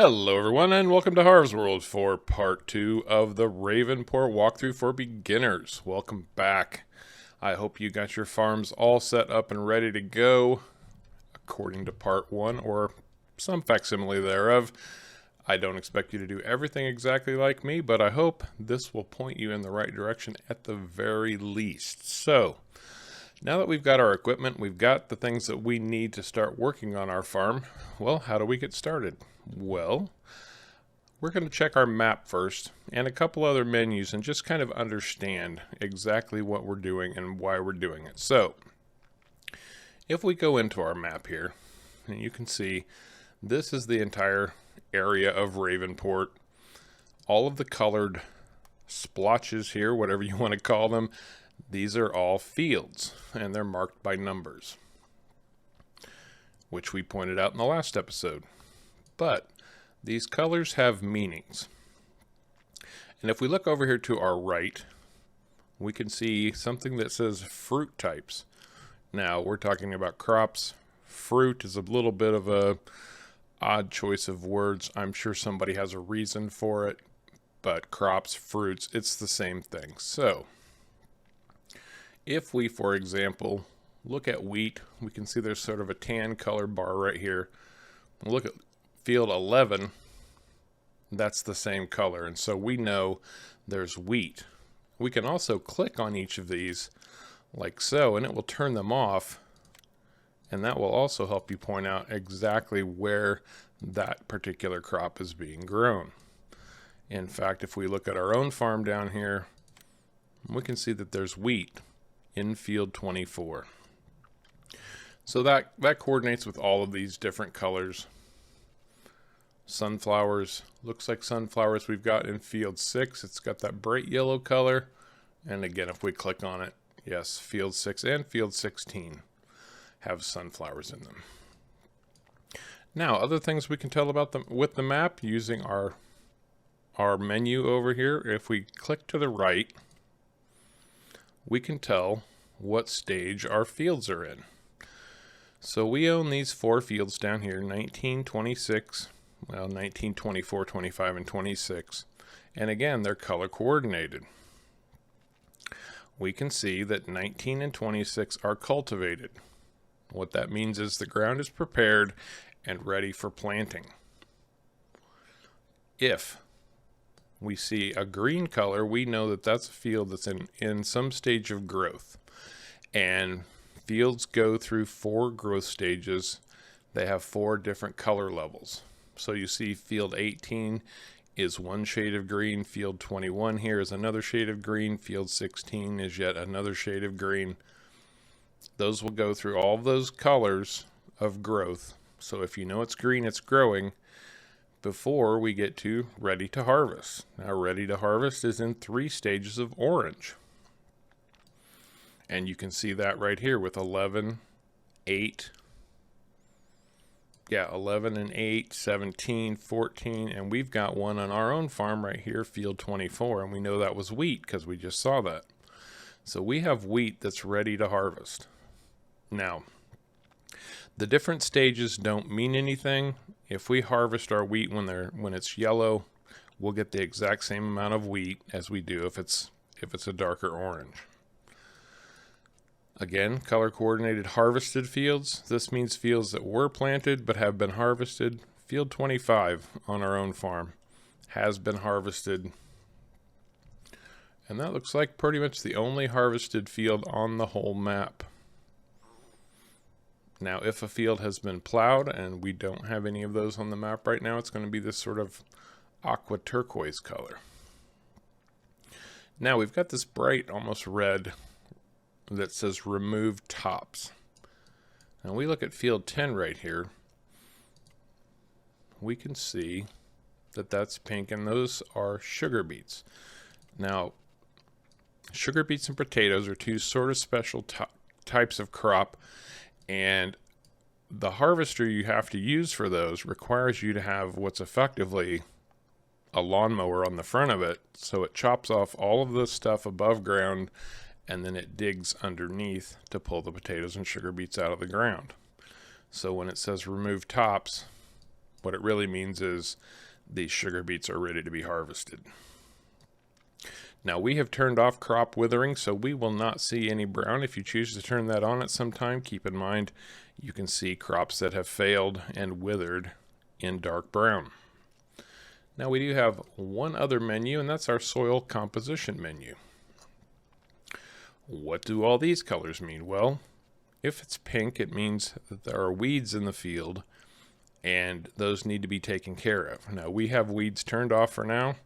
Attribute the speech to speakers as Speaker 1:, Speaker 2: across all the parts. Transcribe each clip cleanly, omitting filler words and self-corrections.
Speaker 1: Hello everyone and welcome to Harv's World for part 2 of the Ravenport walkthrough for beginners. Welcome back. I hope you got your farms all set up and ready to go according to part 1 or some facsimile thereof. I don't expect you to do everything exactly like me, but I hope this will point you in the right direction at the very least. So, now that we've got our equipment, we've got the things that we need to start working on our farm, well, how do we get started? Well, we're going to check our map first and a couple other menus and just kind of understand exactly what we're doing and why we're doing it. So, if we go into our map here, and you can see this is the entire area of Ravenport. All of the colored splotches here, whatever you want to call them, these are all fields and they're marked by numbers, which we pointed out in the last episode. But these colors have meanings. And if we look over here to our right, we can see something that says fruit types. Now, we're talking about crops. Fruit is a little bit of a odd choice of words. I'm sure somebody has a reason for it, but crops, fruits, it's the same thing. So, if we, for example, look at wheat, we can see there's sort of a tan color bar right here. Look at field 11, that's the same color, and so we know there's wheat. We can also click on each of these like so, and it will turn them off, and that will also help you point out exactly where that particular crop is being grown. In fact, if we look at our own farm down here, we can see that there's wheat in field 24. So that coordinates with all of these different colors. Sunflowers, looks like sunflowers we've got in field 6. It's got that bright yellow color. And again, if we click on it, yes, field 6 and field 16 have sunflowers in them. Now, other things we can tell about them with the map using our menu over here. If we click to the right, we can tell what stage our fields are in. So we own these 4 fields down here, 19, 26, well, 19, 24, 25, and 26. And again, they're color coordinated. We can see that 19 and 26 are cultivated. What that means is the ground is prepared and ready for planting. If we see a green color, we know that that's a field that's in some stage of growth. And fields go through 4 growth stages. They have 4 different color levels. So you see field 18 is one shade of green, field 21 here is another shade of green, field 16 is yet another shade of green. Those will go through all of those colors of growth. So if you know it's green, it's growing before we get to ready to harvest. Now, ready to harvest is in 3 stages of orange. And you can see that right here with 11, 8, 11 and 8, 17, 14, and we've got one on our own farm right here, field 24, and we know that was wheat because we just saw that. So we have wheat that's ready to harvest. Now, the different stages don't mean anything. If we harvest our wheat when it's yellow, we'll get the exact same amount of wheat as we do if it's a darker orange. Again, color coordinated harvested fields. This means fields that were planted but have been harvested. Field 25 on our own farm has been harvested. And that looks like pretty much the only harvested field on the whole map. Now, if a field has been plowed, and we don't have any of those on the map right now, it's going to be this sort of aqua turquoise color. Now, we've got this bright, almost red, that says remove tops. Now, we look at field 10 right here. We can see that that's pink, and those are sugar beets. Now, sugar beets and potatoes are 2 sort of special types of crop, and the harvester you have to use for those requires you to have what's effectively a lawnmower on the front of it, so it chops off all of the stuff above ground and then it digs underneath to pull the potatoes and sugar beets out of the ground. So when it says remove tops, What it really means is these sugar beets are ready to be harvested. Now we have turned off crop withering, so we will not see any brown. If you choose to turn that on at some time, keep in mind you can see crops that have failed and withered in dark brown. Now we do have one other menu, and that's our soil composition menu. What do all these colors mean? Well, if it's pink, it means that there are weeds in the field, and those need to be taken care of. Now we have weeds turned off for now.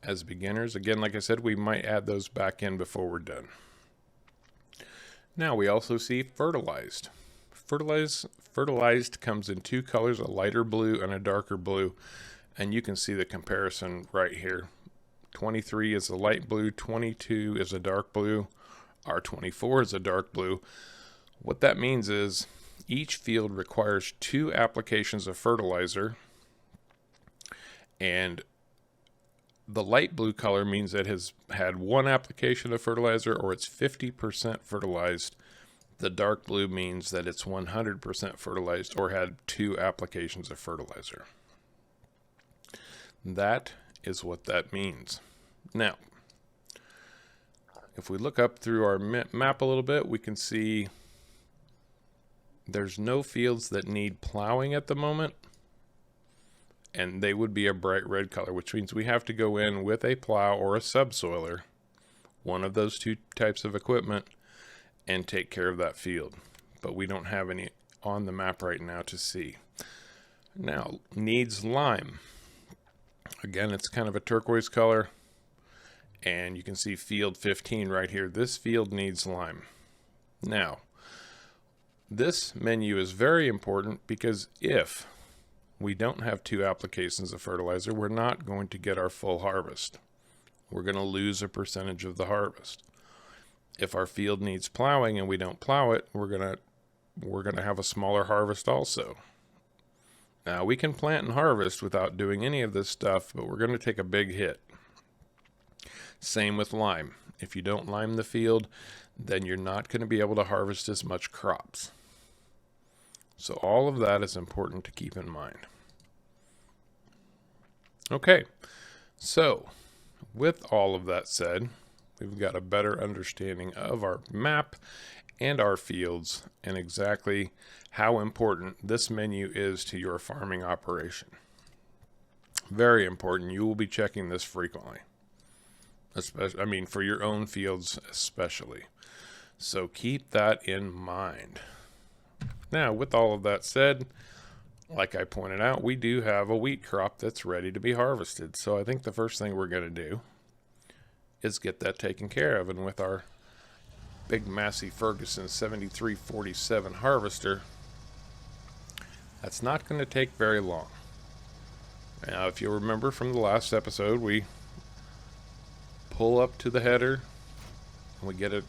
Speaker 1: As beginners, again, like I said, we might add those back in before we're done. Now we also see fertilized. Fertilized comes in two colors, a lighter blue and a darker blue, and you can see the comparison right here. 23 is a light blue, 22 is a dark blue, R24 is a dark blue. What that means is each field requires 2 applications of fertilizer, and the light blue color means it has had 1 application of fertilizer, or it's 50% fertilized. The dark blue means that it's 100% fertilized or had 2 applications of fertilizer. That is what that means. Now, if we look up through our map a little bit, we can see there's no fields that need plowing at the moment, and they would be a bright red color, which means we have to go in with a plow or a subsoiler, one of those 2 types of equipment, and take care of that field. But we don't have any on the map right now to see. Now, needs lime. Again, it's kind of a turquoise color, and you can see field 15 right here. This field needs lime. Now, this menu is very important because if we don't have 2 applications of fertilizer, we're not going to get our full harvest. We're going to lose a percentage of the harvest. If our field needs plowing and we don't plow it, we're going to have a smaller harvest also. Now, we can plant and harvest without doing any of this stuff, but we're going to take a big hit. Same with lime. If you don't lime the field, then you're not going to be able to harvest as much crops. So all of that is important to keep in mind. Okay, so with all of that said, we've got a better understanding of our map and our fields and exactly how important this menu is to your farming operation. Very important. You will be checking this frequently, especially, for your own fields especially. So keep that in mind. Now, with all of that said, like I pointed out, we do have a wheat crop that's ready to be harvested. So I think the first thing we're going to do is get that taken care of. And with our big Massey Ferguson 7347 harvester, that's not going to take very long. Now, if you remember from the last episode, we pull up to the header and we get a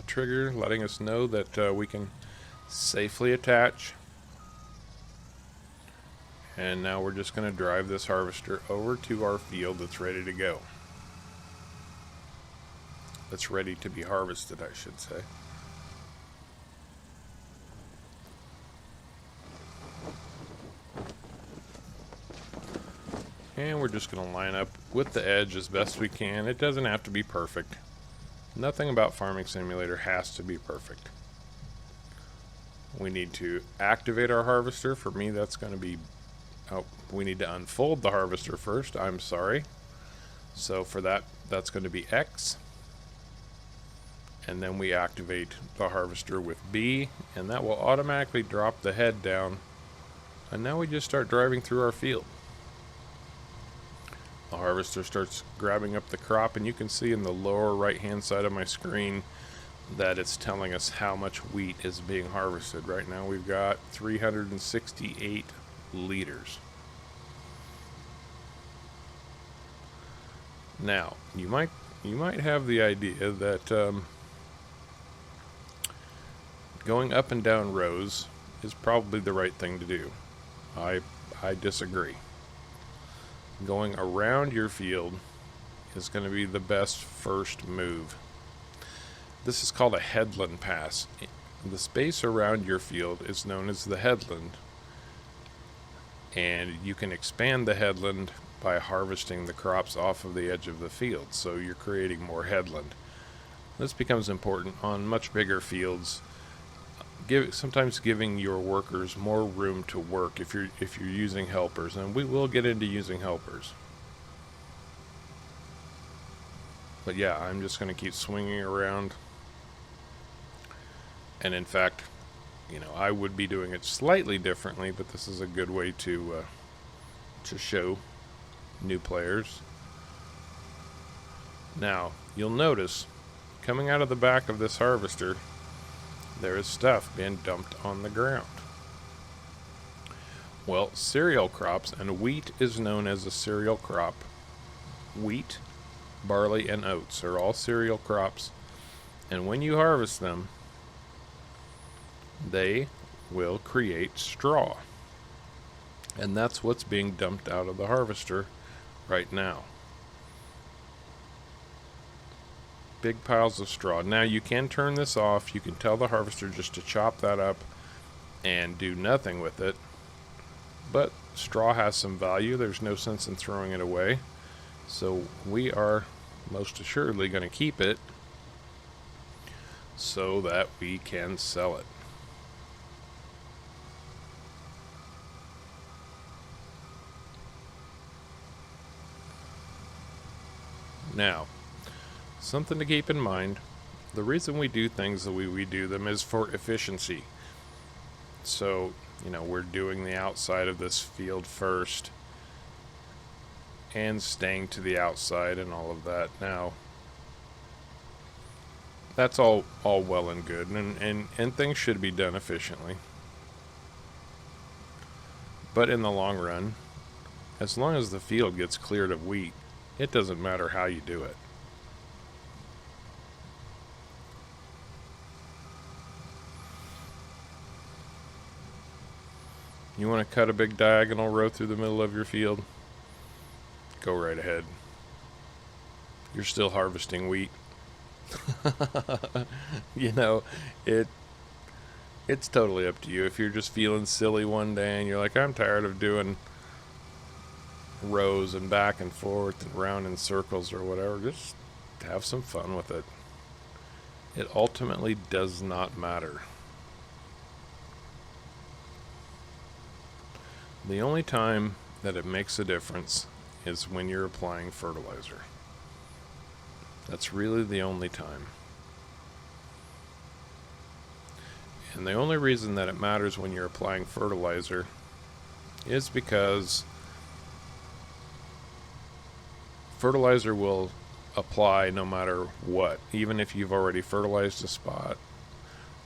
Speaker 1: trigger letting us know that we can safely attach. And now we're just going to drive this harvester over to our field that's ready to go. That's ready to be harvested, I should say. And we're just going to line up with the edge as best we can. It doesn't have to be perfect. Nothing about Farming Simulator has to be perfect. We need to activate our harvester. For me, that's going to be... Oh, we need to unfold the harvester first. I'm sorry. So for that, that's going to be X. And then we activate the harvester with B, and that will automatically drop the head down. And now we just start driving through our field. The harvester starts grabbing up the crop, and you can see in the lower right hand side of my screen that it's telling us how much wheat is being harvested. Right now we've got 368 liters. Now, you might have the idea that going up and down rows is probably the right thing to do. I disagree. Going around your field is going to be the best first move. This is called a headland pass. The space around your field is known as the headland. And you can expand the headland by harvesting the crops off of the edge of the field, so you're creating more headland. This becomes important on much bigger fields. Sometimes giving your workers more room to work if you're using helpers, and we will get into using helpers. But yeah, I'm just going to keep swinging around. And in fact, you know, I would be doing it slightly differently, but this is a good way to show new players. Now, you'll notice, coming out of the back of this harvester, there is stuff being dumped on the ground. Well, cereal crops, and wheat is known as a cereal crop. Wheat, barley, and oats are all cereal crops. And when you harvest them, they will create straw. And that's what's being dumped out of the harvester right now. Big piles of straw. Now you can turn this off. You can tell the harvester just to chop that up and do nothing with it. But straw has some value. There's no sense in throwing it away. So we are most assuredly going to keep it so that we can sell it. Now, something to keep in mind, the reason we do things the way we do them is for efficiency. So, you know, we're doing the outside of this field first and staying to the outside and all of that. Now, that's all well and good, and things should be done efficiently. But in the long run, as long as the field gets cleared of wheat, it doesn't matter how you do it. You want to cut a big diagonal row through the middle of your field? Go right ahead. You're still harvesting wheat. You know, it's totally up to you. If you're just feeling silly one day and you're like, I'm tired of doing rows and back and forth and round in circles or whatever, just have some fun with it. It ultimately does not matter. The only time that it makes a difference is when you're applying fertilizer. That's really the only time. And the only reason that it matters when you're applying fertilizer is because fertilizer will apply no matter what. Even if you've already fertilized a spot,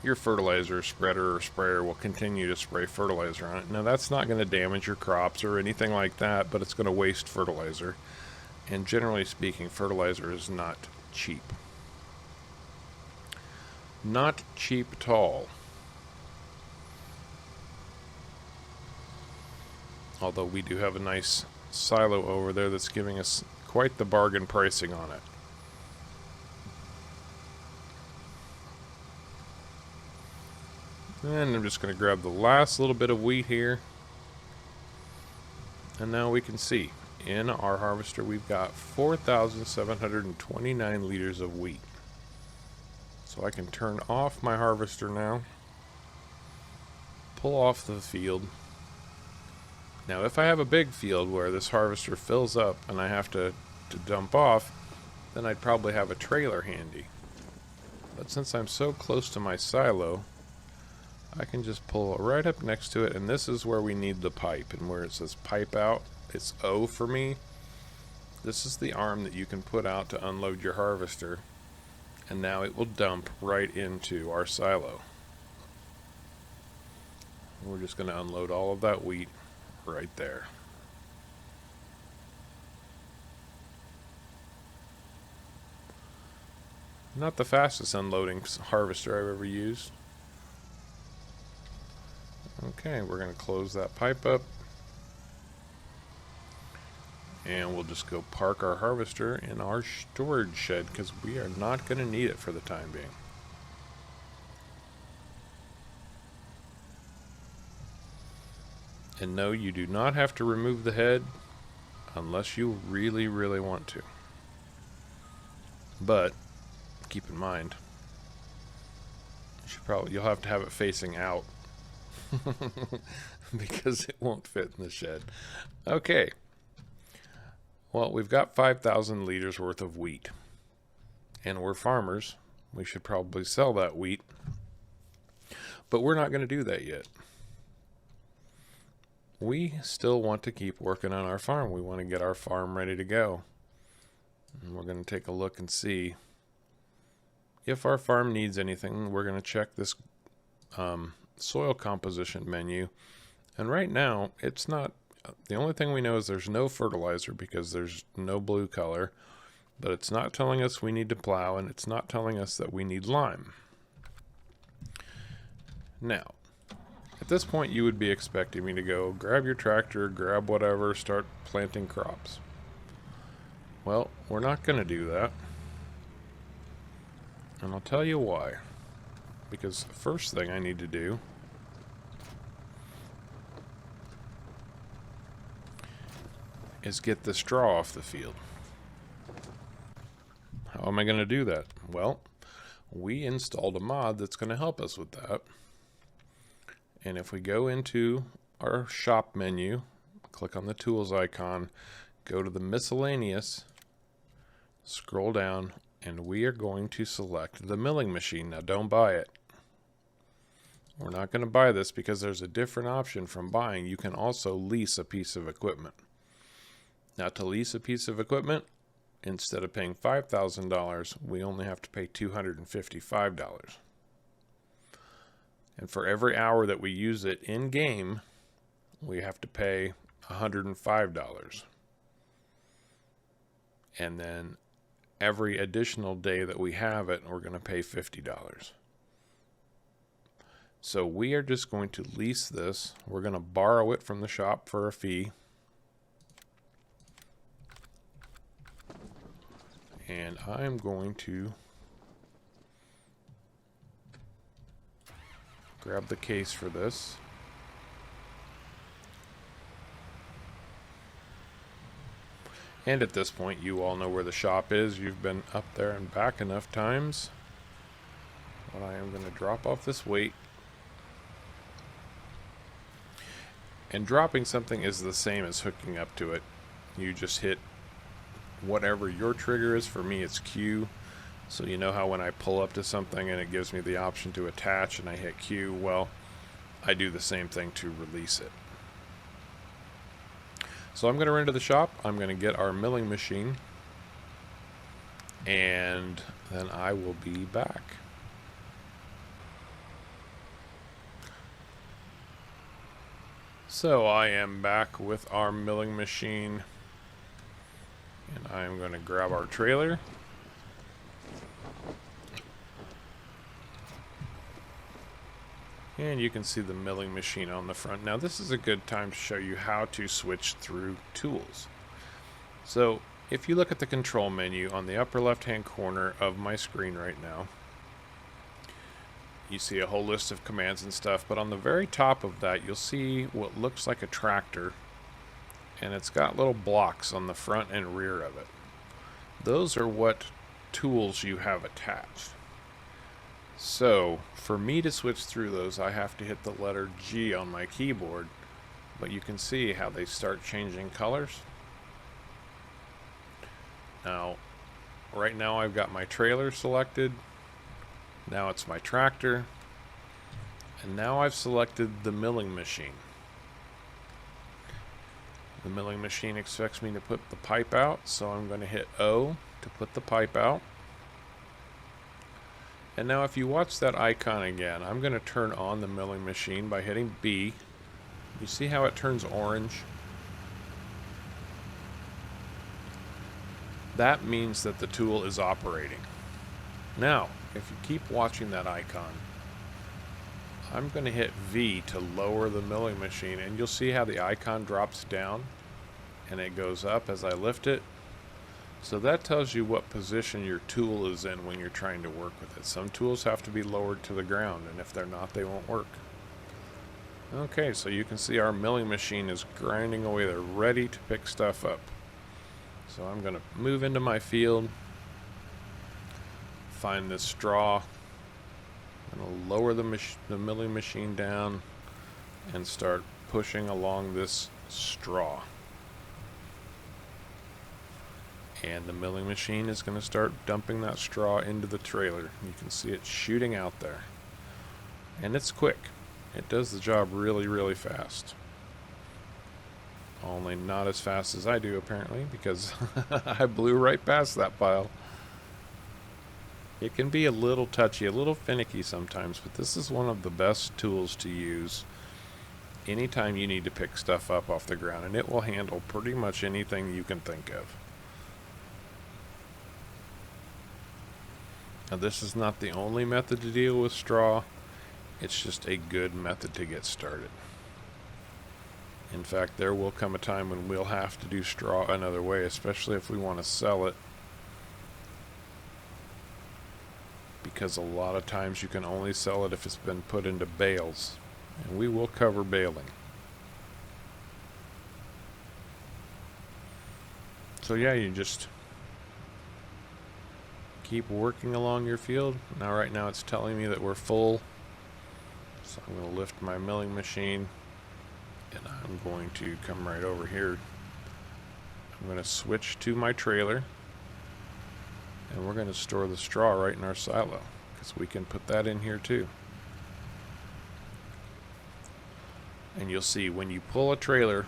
Speaker 1: your fertilizer spreader or sprayer will continue to spray fertilizer on it. Now, that's not going to damage your crops or anything like that, but it's going to waste fertilizer. And generally speaking, fertilizer is not cheap. Not cheap at all. Although we do have a nice silo over there that's giving us quite the bargain pricing on it. And I'm just going to grab the last little bit of wheat here. And now we can see in our harvester we've got 4,729 liters of wheat. So I can turn off my harvester now. Pull off the field. Now if I have a big field where this harvester fills up and I have to dump off, then I'd probably have a trailer handy. But since I'm so close to my silo, I can just pull right up next to it, and this is where we need the pipe. And where it says pipe out, it's O for me. This is the arm that you can put out to unload your harvester, and now it will dump right into our silo. We're just going to unload all of that wheat right there. Not the fastest unloading harvester I've ever used. Okay, we're going to close that pipe up. And we'll just go park our harvester in our storage shed because we are not going to need it for the time being. And no, you do not have to remove the head unless you really, really want to. But keep in mind, you'll have to have it facing out because it won't fit in the shed. Okay. Well, we've got 5,000 liters worth of wheat. And we're farmers. We should probably sell that wheat. But we're not going to do that yet. We still want to keep working on our farm. We want to get our farm ready to go. And we're going to take a look and see if our farm needs anything. We're going to check this soil composition menu. And right now, it's not, the only thing we know is there's no fertilizer because there's no blue color. But it's not telling us we need to plow, and it's not telling us that we need lime. Now, at this point, you would be expecting me to go grab your tractor, grab whatever, start planting crops. Well, we're not going to do that. And I'll tell you why. Because the first thing I need to do is get the straw off the field. How am I going to do that? Well, we installed a mod that's going to help us with that. And if we go into our shop menu, click on the tools icon, go to the miscellaneous, scroll down, and we are going to select the milling machine. Now don't buy it. We're not going to buy this because there's a different option from buying. You can also lease a piece of equipment. Now to lease a piece of equipment, instead of paying $5,000, we only have to pay $255. And for every hour that we use it in-game, we have to pay $105. And then every additional day that we have it, we're going to pay $50. So we are just going to lease this. We're going to borrow it from the shop for a fee. And I'm going to grab the case for this. And at this point, you all know where the shop is. You've been up there and back enough times. But I am going to drop off this weight. And dropping something is the same as hooking up to it. You just hit whatever your trigger is. For me, it's Q. So you know how when I pull up to something and it gives me the option to attach and I hit Q, well, I do the same thing to release it. So I'm going to run to the shop. I'm going to get our milling machine, and then I will be back. So I am back with our milling machine, and I am going to grab our trailer. And you can see the milling machine on the front. Now this is a good time to show you how to switch through tools. So if you look at the control menu on the upper left hand corner of my screen right now, you see a whole list of commands and stuff, but on the very top of that you'll see what looks like a tractor, and it's got little blocks on the front and rear of it. Those are what tools you have attached. So, for me to switch through those, I have to hit the letter G on my keyboard, but you can see how they start changing colors. Now, right now I've got my trailer selected, now it's my tractor, and now I've selected the milling machine. The milling machine expects me to put the pipe out, so I'm going to hit O to put the pipe out. And now if you watch that icon again, I'm going to turn on the milling machine by hitting B. You see how it turns orange? That means that the tool is operating. Now, if you keep watching that icon, I'm going to hit V to lower the milling machine, and you'll see how the icon drops down and it goes up as I lift it. So that tells you what position your tool is in when you're trying to work with it. Some tools have to be lowered to the ground, and if they're not, they won't work. Okay, so you can see our milling machine is grinding away there, ready to pick stuff up. So I'm going to move into my field, find this straw, I'm going to lower the milling machine down and start pushing along this straw. And the milling machine is going to start dumping that straw into the trailer. You can see it shooting out there. And it's quick. It does the job really, really fast. Only not as fast as I do, apparently, because I blew right past that pile. It can be a little touchy, a little finicky sometimes, but this is one of the best tools to use anytime you need to pick stuff up off the ground, and it will handle pretty much anything you can think of. Now, this is not the only method to deal with straw. It's just a good method to get started. In fact, there will come a time when we'll have to do straw another way, especially if we want to sell it. Because a lot of times you can only sell it if it's been put into bales. And we will cover baling. So yeah, you just keep working along your field. Now right now it's telling me that we're full. So I'm going to lift my milling machine and I'm going to come right over here. I'm going to switch to my trailer and we're going to store the straw right in our silo because we can put that in here too. And you'll see when you pull a trailer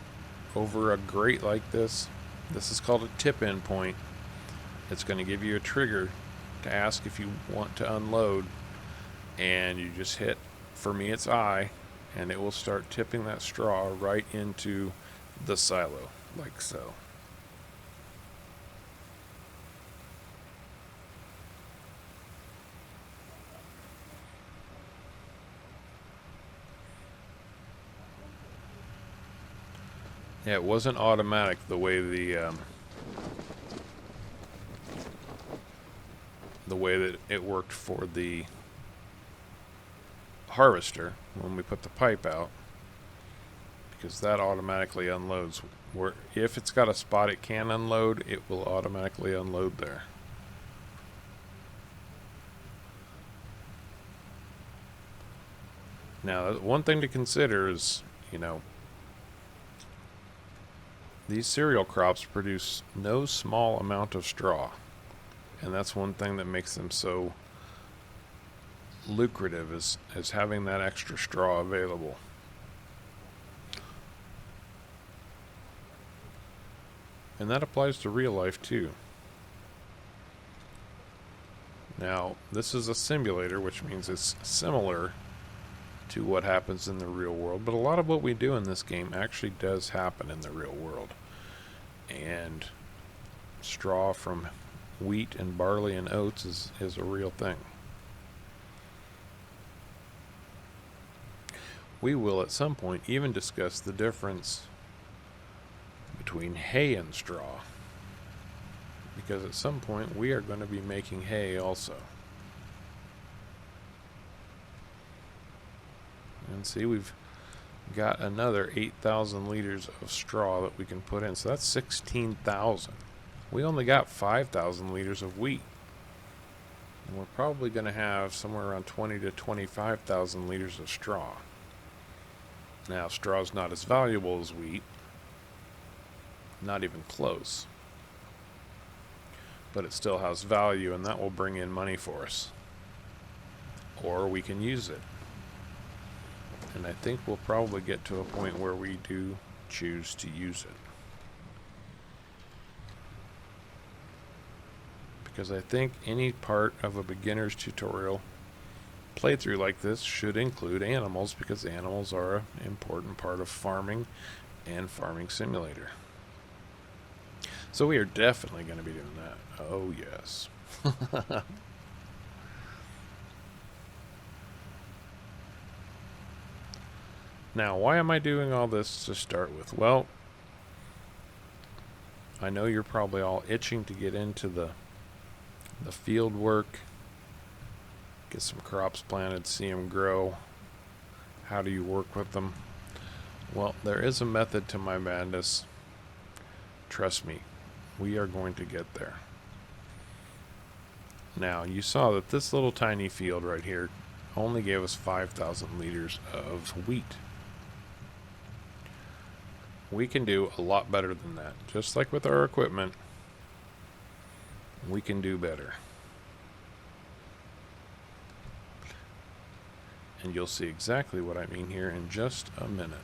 Speaker 1: over a grate like this, this is called a tip-in point. It's going to give you a trigger to ask if you want to unload, and you just hit, for me it's I, and it will start tipping that straw right into the silo, like so. Yeah, it wasn't automatic the way the way that it worked for the harvester when we put the pipe out, because that automatically unloads. Where if it's got a spot it can unload, it will automatically unload there. Now, one thing to consider is, these cereal crops produce no small amount of straw. And that's one thing that makes them so lucrative is having that extra straw available. And that applies to real life too. Now, this is a simulator, which means it's similar to what happens in the real world, but a lot of what we do in this game actually does happen in the real world. And straw from wheat and barley and oats is a real thing. We will at some point even discuss the difference between hay and straw, because at some point we are going to be making hay also. And see, we've got another 8,000 liters of straw that we can put in, so that's 16,000. We only got 5,000 liters of wheat. And we're probably going to have somewhere around 20 to 25,000 liters of straw. Now, straw is not as valuable as wheat. Not even close. But it still has value, and that will bring in money for us. Or we can use it. And I think we'll probably get to a point where we do choose to use it. Because I think any part of a beginner's tutorial playthrough like this should include animals, because animals are an important part of farming and Farming Simulator. So we are definitely going to be doing that. Oh yes. Now, why am I doing all this to start with? Well, I know you're probably all itching to get into the field work, get some crops planted, see them grow. How do you work with them? Well, there is a method to my madness. Trust me, we are going to get there. Now, you saw that this little tiny field right here only gave us 5,000 liters of wheat. We can do a lot better than that. Just like with our equipment, we can do better. And you'll see exactly what I mean here in just a minute.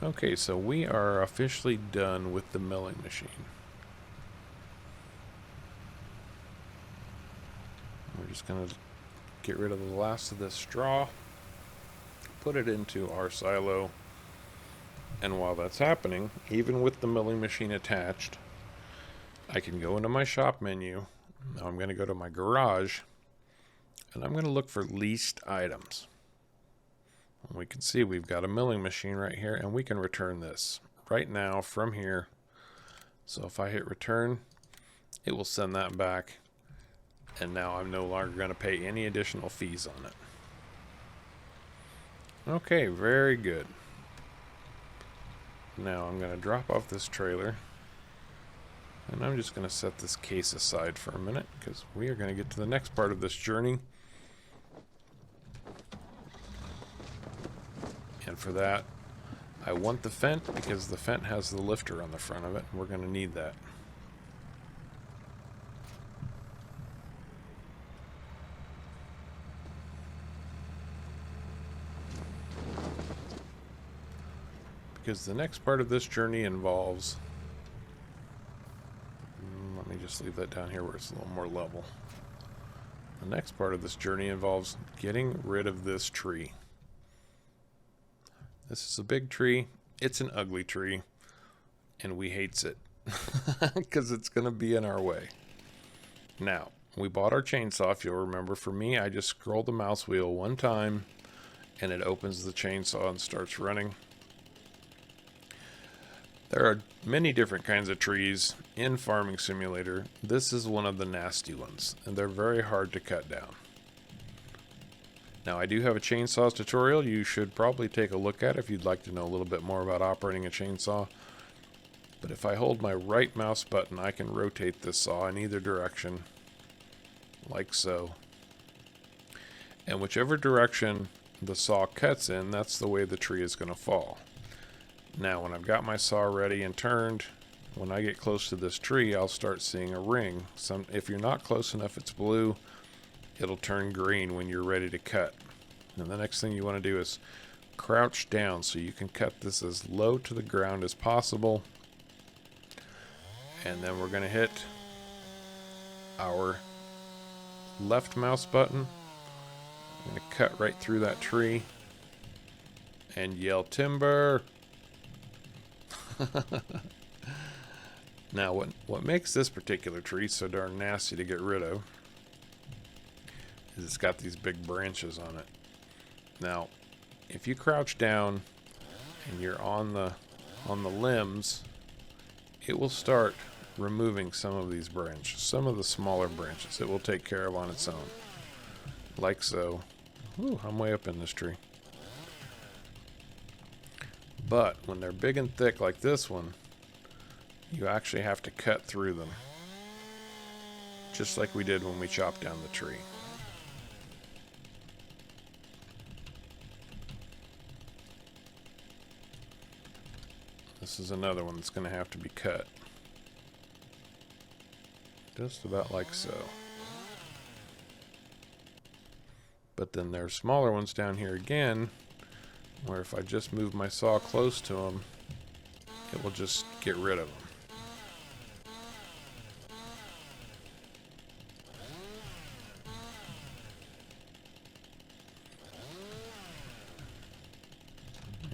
Speaker 1: Okay, so we are officially done with the milling machine. We're just going to get rid of the last of this straw, put it into our silo, and while that's happening, even with the milling machine attached, I can go into my shop menu. Now I'm going to go to my garage, and I'm going to look for leased items. And we can see we've got a milling machine right here, and we can return this right now from here. So if I hit return, it will send that back, and now I'm no longer going to pay any additional fees on it. Okay, very good. Now I'm going to drop off this trailer, and I'm just going to set this case aside for a minute because we are going to get to the next part of this journey. And for that, I want the Fent because the Fent has the lifter on the front of it, and we're going to need that. Because the next part of this journey involves, let me just leave that down here where it's a little more level. The next part of this journey involves getting rid of this tree. This is a big tree. It's an ugly tree, and we hates it because it's going to be in our way. Now, we bought our chainsaw. If you'll remember, for me, I just scroll the mouse wheel one time, and it opens the chainsaw and starts running. There are many different kinds of trees in Farming Simulator. This is one of the nasty ones, and they're very hard to cut down. Now, I do have a chainsaw tutorial you should probably take a look at if you'd like to know a little bit more about operating a chainsaw. But if I hold my right mouse button, I can rotate this saw in either direction, like so. And whichever direction the saw cuts in, that's the way the tree is going to fall. Now, when I've got my saw ready and turned, when I get close to this tree, I'll start seeing a ring. If you're not close enough, it's blue. It'll turn green when you're ready to cut. And the next thing you want to do is crouch down so you can cut this as low to the ground as possible. And then we're going to hit our left mouse button. I'm going to cut right through that tree and yell timber. Now, what makes this particular tree so darn nasty to get rid of is it's got these big branches on it. Now, if you crouch down and you're on the limbs, it will start removing some of these branches, some of the smaller branches. It will take care of on its own, like so. Ooh, I'm way up in this tree. But when they're big and thick like this one, you actually have to cut through them, just like we did when we chopped down the tree. This is another one that's going to have to be cut. Just about like so. But then there's smaller ones down here again, where if I just move my saw close to them, it will just get rid of them.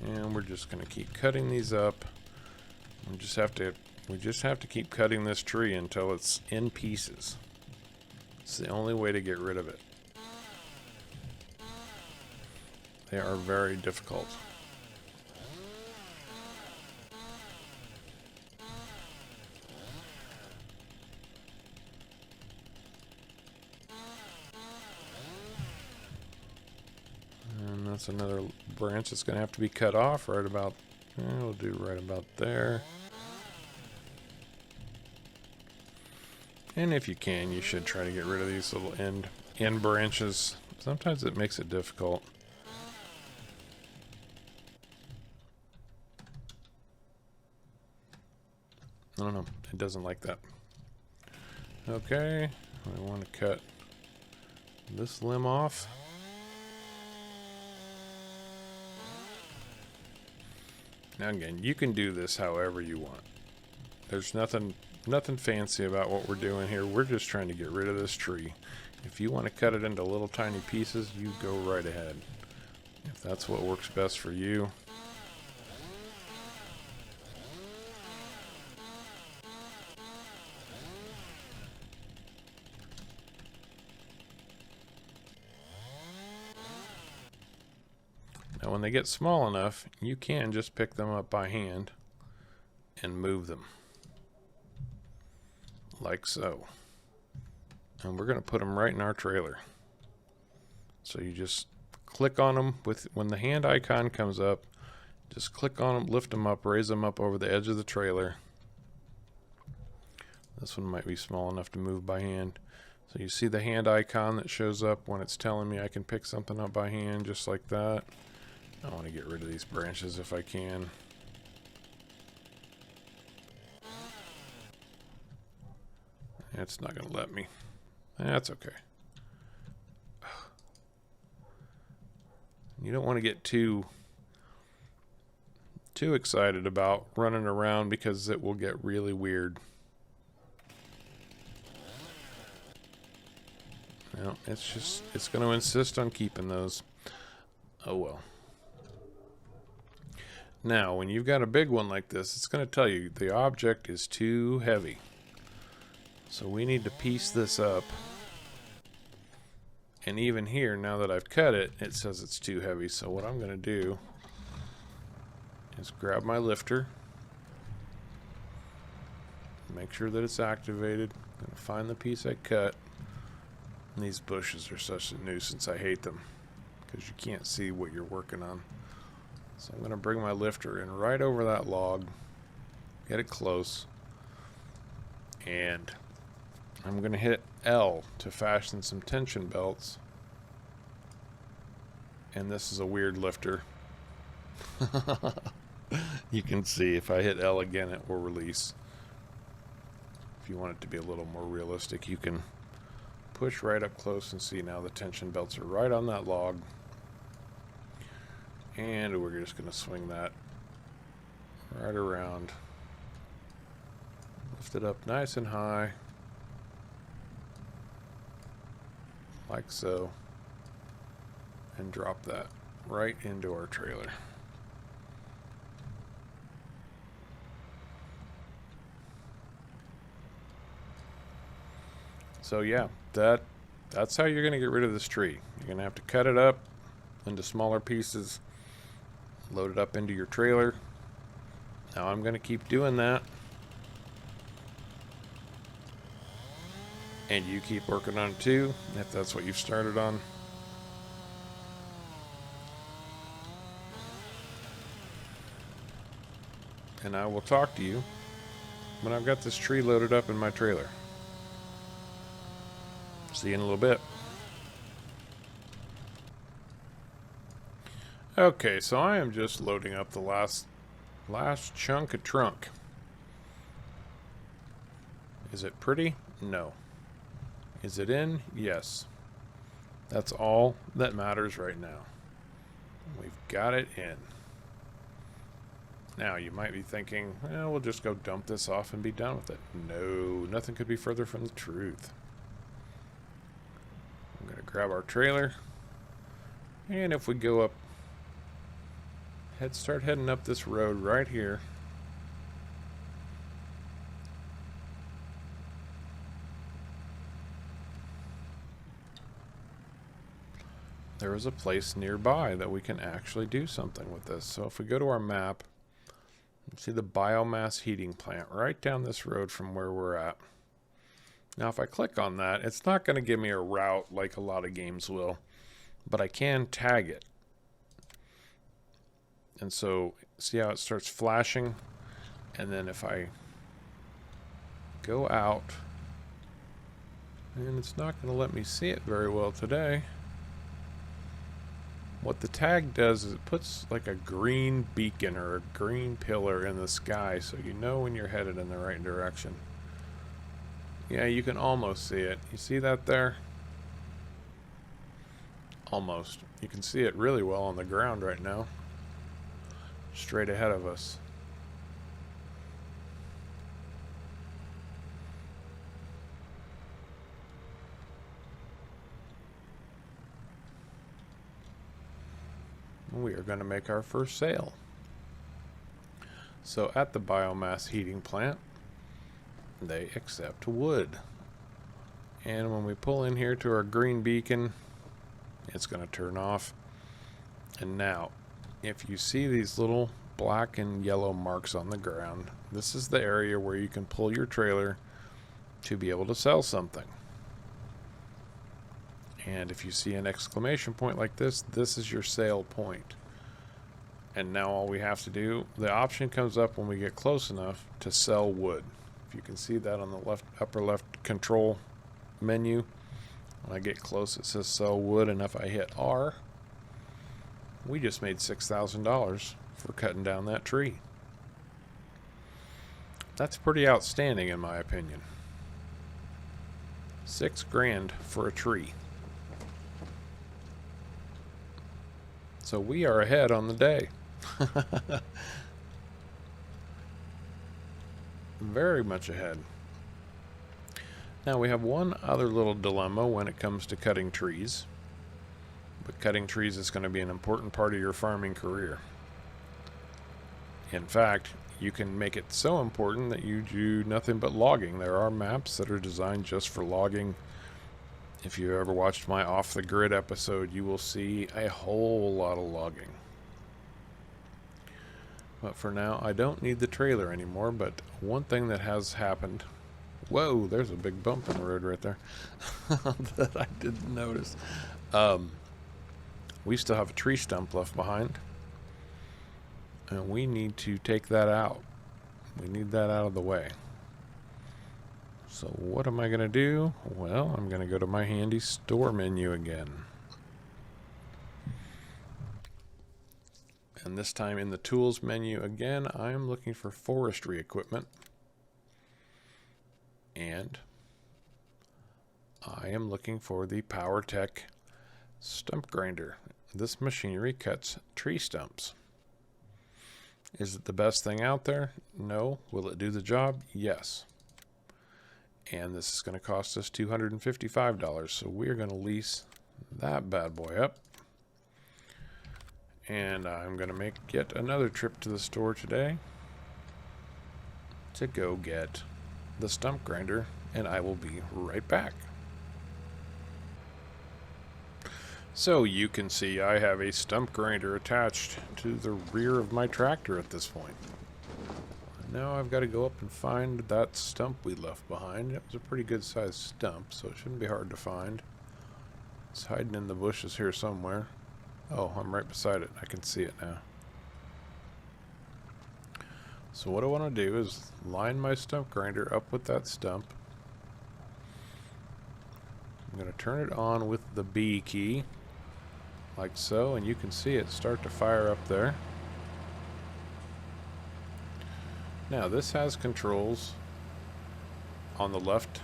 Speaker 1: And we're just going to keep cutting these up. We just have to keep cutting this tree until it's in pieces. It's the only way to get rid of it. They are very difficult. And that's another branch that's going to have to be cut off right about, we'll do right about there. And if you can, you should try to get rid of these little end branches. Sometimes it makes it difficult. I don't know, it doesn't like that. Okay, I want to cut this limb off. Now again, you can do this however you want. There's nothing fancy about what we're doing here. We're just trying to get rid of this tree. If you want to cut it into little tiny pieces, you go right ahead. If that's what works best for you. Now when they get small enough, you can just pick them up by hand and move them. Like so. And we're going to put them right in our trailer. So you just click on them when the hand icon comes up, just click on them, lift them up, raise them up over the edge of the trailer. This one might be small enough to move by hand. So you see the hand icon that shows up when it's telling me I can pick something up by hand, just like that. I want to get rid of these branches if I can. It's not going to let me. That's okay. You don't want to get too excited about running around because it will get really weird. No, it's going to insist on keeping those. Oh well. Now, when you've got a big one like this, it's going to tell you the object is too heavy. So we need to piece this up. And even here, now that I've cut it, it says it's too heavy. So what I'm going to do is grab my lifter. Make sure that it's activated. I'm going to find the piece I cut. And these bushes are such a nuisance. I hate them because you can't see what you're working on. So I'm going to bring my lifter in right over that log. Get it close. And I'm going to hit L to fasten some tension belts. And this is a weird lifter. You can see if I hit L again, it will release. If you want it to be a little more realistic, you can push right up close and see now the tension belts are right on that log. And we're just going to swing that right around. Lift it up nice and high. Like so. And drop that right into our trailer. So yeah, that's how you're going to get rid of this tree. You're going to have to cut it up into smaller pieces, load it up into your trailer. Now I'm going to keep doing that. And you keep working on it too, if that's what you've started on. And I will talk to you when I've got this tree loaded up in my trailer. See you in a little bit. Okay, so I am just loading up the last chunk of trunk. Is it pretty? No. Is it in? Yes. That's all that matters right now. We've got it in. Now, you might be thinking, well, we'll just go dump this off and be done with it. No, nothing could be further from the truth. I'm going to grab our trailer. And if we go up, start heading up this road right here. There is a place nearby that we can actually do something with this. So if we go to our map, see the biomass heating plant right down this road from where we're at. Now if I click on that, it's not going to give me a route like a lot of games will, but I can tag it. And so see how it starts flashing? And then if I go out, and it's not going to let me see it very well today. What the tag does is it puts like a green beacon or a green pillar in the sky so you know when you're headed in the right direction. Yeah, you can almost see it. You see that there? Almost. You can see it really well on the ground right now. Straight ahead of us. We are going to make our first sale. So at the biomass heating plant, they accept wood. And when we pull in here to our green beacon, it's going to turn off. And now, if you see these little black and yellow marks on the ground, this is the area where you can pull your trailer to be able to sell something. And if you see an exclamation point like this, this is your sale point. And now all we have to do, the option comes up when we get close enough to sell wood. If you can see that on the left, upper left control menu, when I get close it says sell wood, and if I hit R, we just made $6,000 for cutting down that tree. That's pretty outstanding in my opinion. $6,000 for a tree. So we are ahead on the day. Very much ahead. Now we have one other little dilemma when it comes to cutting trees. But cutting trees is going to be an important part of your farming career. In fact, you can make it so important that you do nothing but logging. There are maps that are designed just for logging. If you ever watched my Off the Grid episode, you will see a whole lot of logging. But for now, I don't need the trailer anymore, but one thing that has happened... Whoa, there's a big bump in the road right there that I didn't notice. We still have a tree stump left behind, and we need to take that out. We need that out of the way. So what am I going to do? Well, I'm going to go to my handy store menu again. And this time in the tools menu again, I'm looking for forestry equipment. And I am looking for the PowerTech stump grinder. This machinery cuts tree stumps. Is it the best thing out there? No. Will it do the job? Yes. And this is going to cost us $255, so we're going to lease that bad boy up. And I'm going to make yet another trip to the store today to go get the stump grinder, and I will be right back. So you can see I have a stump grinder attached to the rear of my tractor at this point. Now I've got to go up and find that stump we left behind. It was a pretty good sized stump, so it shouldn't be hard to find. It's hiding in the bushes here somewhere. Oh, I'm right beside it. I can see it now. So what I want to do is line my stump grinder up with that stump. I'm going to turn it on with the B key, like so, and you can see it start to fire up there. Now this has controls on the left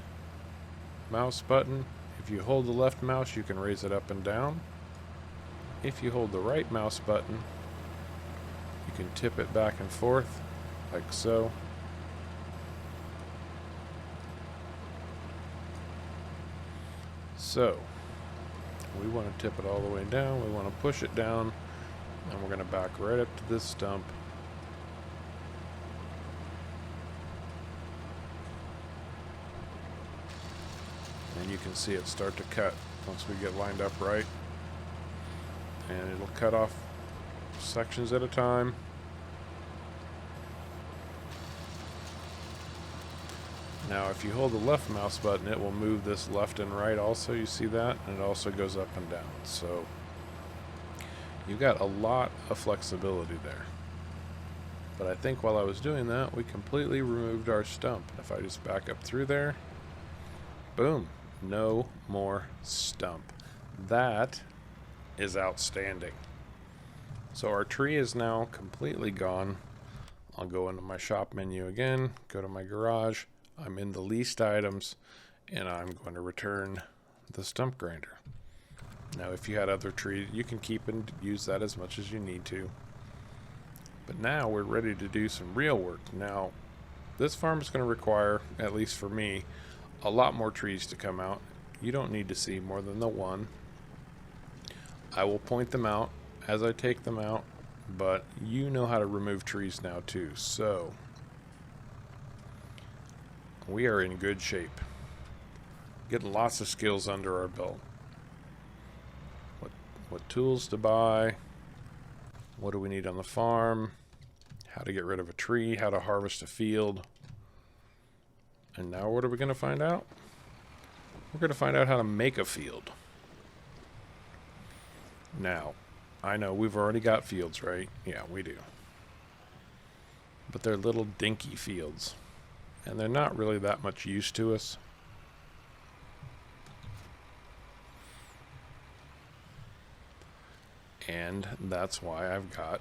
Speaker 1: mouse button. If you hold the left mouse, you can raise it up and down. If you hold the right mouse button, you can tip it back and forth, like so. So, we want to tip it all the way down, we want to push it down, and we're going to back right up to this stump. And you can see it start to cut once we get lined up right. And it'll cut off sections at a time. Now if you hold the left mouse button, it will move this left and right also, you see that? And it also goes up and down. So You got a lot of flexibility there. But I think while I was doing that, we completely removed our stump. If I just back up through there, boom, no more stump. That is outstanding. So our tree is now completely gone. I'll go into my shop menu again, go to my garage. I'm in the least items, and I'm going to return the stump grinder. Now, if you had other trees, you can keep and use that as much as you need to. But now we're ready to do some real work. Now, this farm is going to require, at least for me, a lot more trees to come out. You don't need to see more than the one. I will point them out as I take them out, but you know how to remove trees now too. So, we are in good shape. Getting lots of skills under our belt. What tools to buy, what do we need on the farm, how to get rid of a tree, how to harvest a field. And now what are we going to find out? We're going to find out how to make a field. Now, I know we've already got fields, right? Yeah, we do. But they're little dinky fields, and they're not really that much use to us. And that's why I've got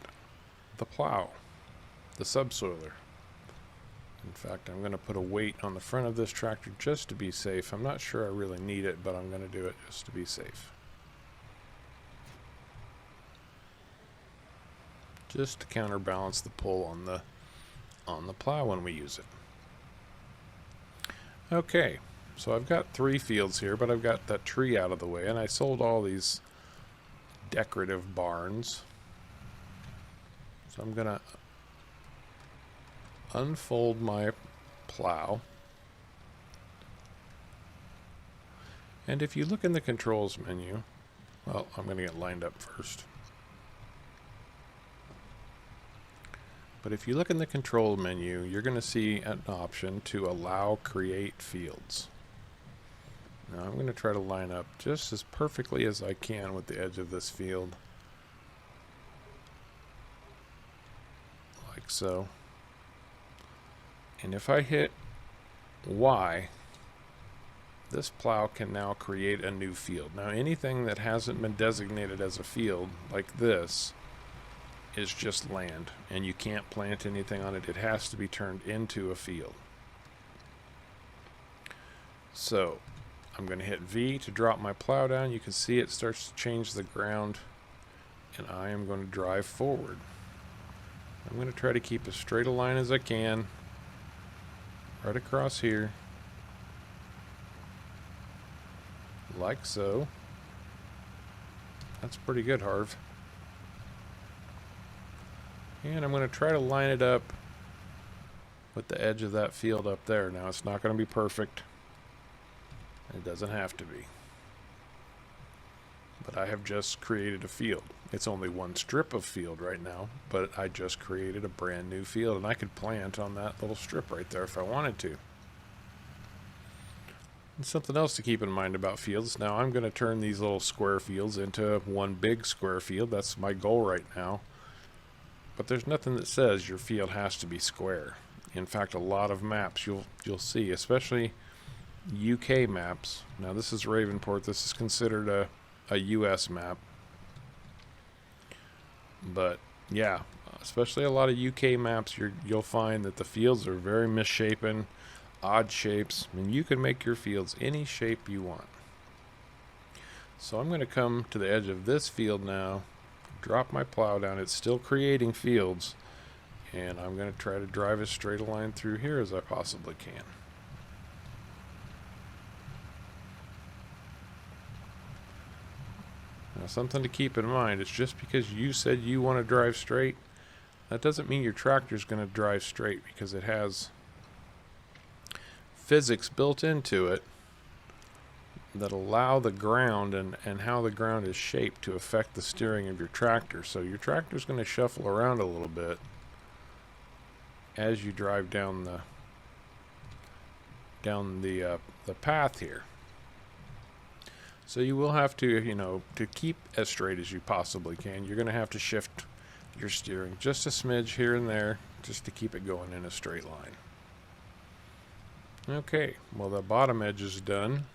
Speaker 1: the plow, the subsoiler. In fact, I'm going to put a weight on the front of this tractor just to be safe. I'm not sure I really need it, but I'm going to do it just to be safe. Just to counterbalance the pull on the plow when we use it. Okay, so I've got 3 fields here, but I've got that tree out of the way, and I sold all these decorative barns. So I'm gonna unfold my plow, and if you look in the controls menu, well, I'm gonna get lined up first. But if you look in the control menu, you're gonna see an option to allow create fields. Now I'm going to try to line up just as perfectly as I can with the edge of this field. Like so. And if I hit Y, this plow can now create a new field. Now anything that hasn't been designated as a field, like this, is just land. And you can't plant anything on it. It has to be turned into a field. So I'm going to hit V to drop my plow down. You can see it starts to change the ground, and I am going to drive forward. I'm going to try to keep as straight a line as I can right across here, like so. That's pretty good, Harv. And I'm going to try to line it up with the edge of that field up there. Now, it's not going to be perfect. It doesn't have to be. But I have just created a field. It's only one strip of field right now, but I just created a brand new field, and I could plant on that little strip right there if I wanted to. And something else to keep in mind about fields. Now I'm going to turn these little square fields into one big square field. That's my goal right now. But there's nothing that says your field has to be square. In fact, a lot of maps you'll see, especially UK maps. Now this is Ravenport. This is considered a US map. But yeah, especially a lot of UK maps, you'll find that the fields are very misshapen, odd shapes, and you can make your fields any shape you want. So I'm going to come to the edge of this field now, drop my plow down. It's still creating fields, and I'm going to try to drive as straight a line through here as I possibly can. Now, something to keep in mind, it's just because you said you want to drive straight, that doesn't mean your tractor's going to drive straight, because it has physics built into it that allow the ground and how the ground is shaped to affect the steering of your tractor. So your tractor's going to shuffle around a little bit as you drive down the path here. So you will have to, you know, to keep as straight as you possibly can, you're going to have to shift your steering just a smidge here and there just to keep it going in a straight line. Okay, well the bottom edge is done.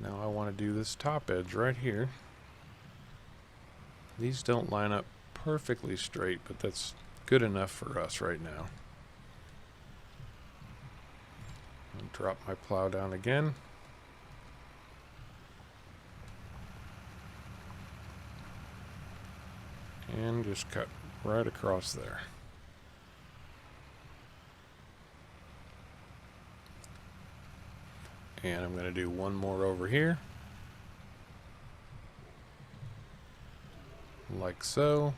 Speaker 1: Now I want to do this top edge right here. These don't line up perfectly straight, but that's good enough for us right now. I'll drop my plow down again. And just cut right across there. And I'm going to do one more over here. Like so.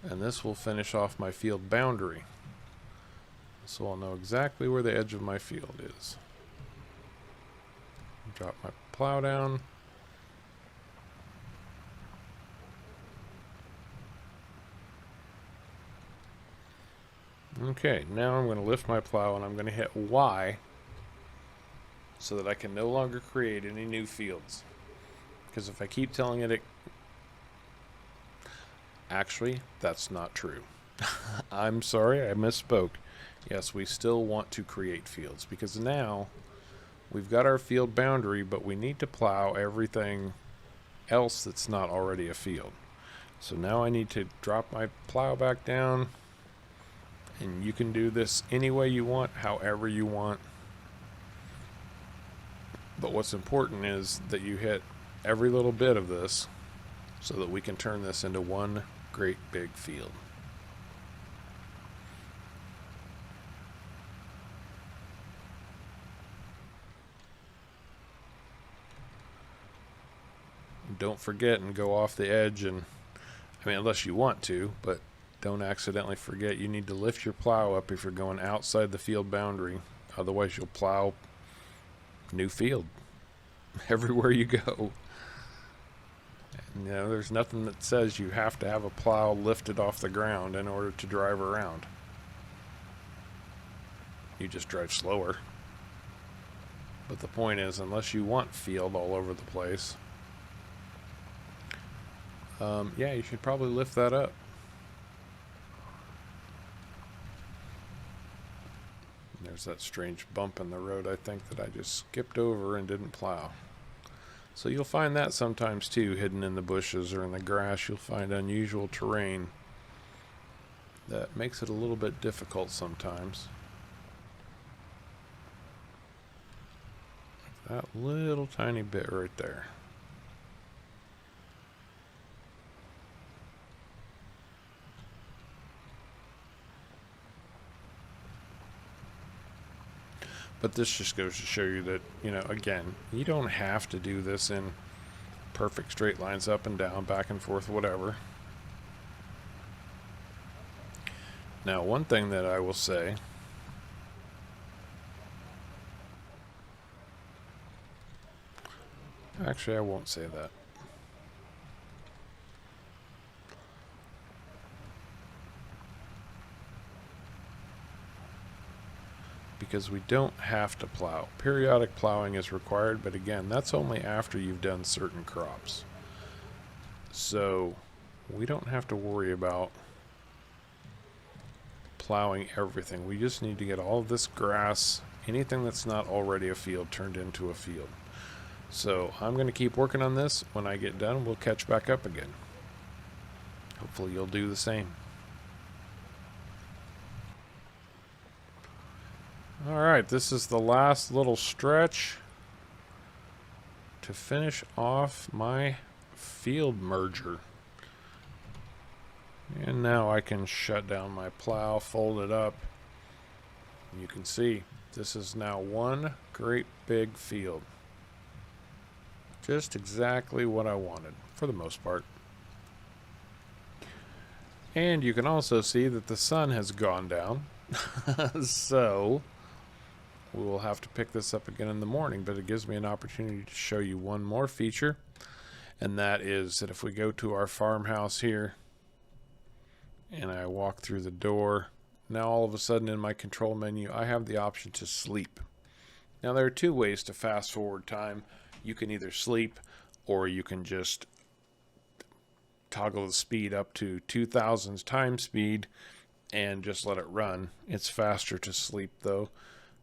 Speaker 1: And this will finish off my field boundary. So I'll know exactly where the edge of my field is. Drop my plow down. Okay, now I'm going to lift my plow and I'm going to hit Y so that I can no longer create any new fields. Because if I keep telling it, actually, that's not true. I'm sorry, I misspoke. Yes, we still want to create fields because now we've got our field boundary, but we need to plow everything else that's not already a field. So now I need to drop my plow back down. And you can do this any way you want, however you want. But what's important is that you hit every little bit of this so that we can turn this into one great big field. Don't forget and go off the edge, and I mean, unless you want to, but don't accidentally forget you need to lift your plow up if you're going outside the field boundary. Otherwise you'll plow new field everywhere you go. And, you know, there's nothing that says you have to have a plow lifted off the ground in order to drive around. You just drive slower. But the point is, unless you want field all over the place, yeah, you should probably lift that up. There's that strange bump in the road, I think, that I just skipped over and didn't plow. So you'll find that sometimes too, hidden in the bushes or in the grass. You'll find unusual terrain that makes it a little bit difficult sometimes. That little tiny bit right there. But this just goes to show you that, you know, again, you don't have to do this in perfect straight lines up and down, back and forth, whatever. Now, one thing that I will say, actually, I won't say that. Because we don't have to plow. Periodic plowing is required, but again, that's only after you've done certain crops. So we don't have to worry about plowing everything. We just need to get all of this grass, anything that's not already a field, turned into a field. So I'm going to keep working on this. When I get done, we'll catch back up again. Hopefully you'll do the same. Alright, this is the last little stretch to finish off my field merger. And now I can shut down my plow, fold it up. You can see this is now one great big field. Just exactly what I wanted, for the most part. And you can also see that the sun has gone down. So we will have to pick this up again in the morning, but it gives me an opportunity to show you one more feature, and that is that if we go to our farmhouse here and I walk through the door, now all of a sudden in my control menu I have the option to sleep. Now there are two ways to fast forward time. You can either sleep or you can just toggle the speed up to 2000 times speed and just let it run. It's faster to sleep though.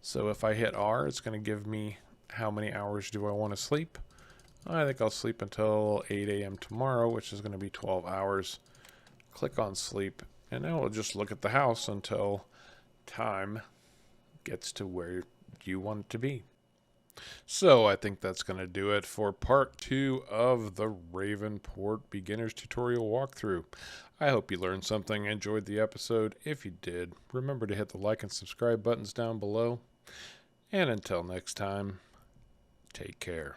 Speaker 1: So if I hit R, it's going to give me how many hours do I want to sleep. I think I'll sleep until 8 a.m. tomorrow, which is going to be 12 hours. Click on sleep, and now we'll just look at the house until time gets to where you want it to be. So I think that's going to do it for part 2 of the Ravenport Beginner's Tutorial Walkthrough. I hope you learned something, enjoyed the episode. If you did, remember to hit the like and subscribe buttons down below. And until next time, take care.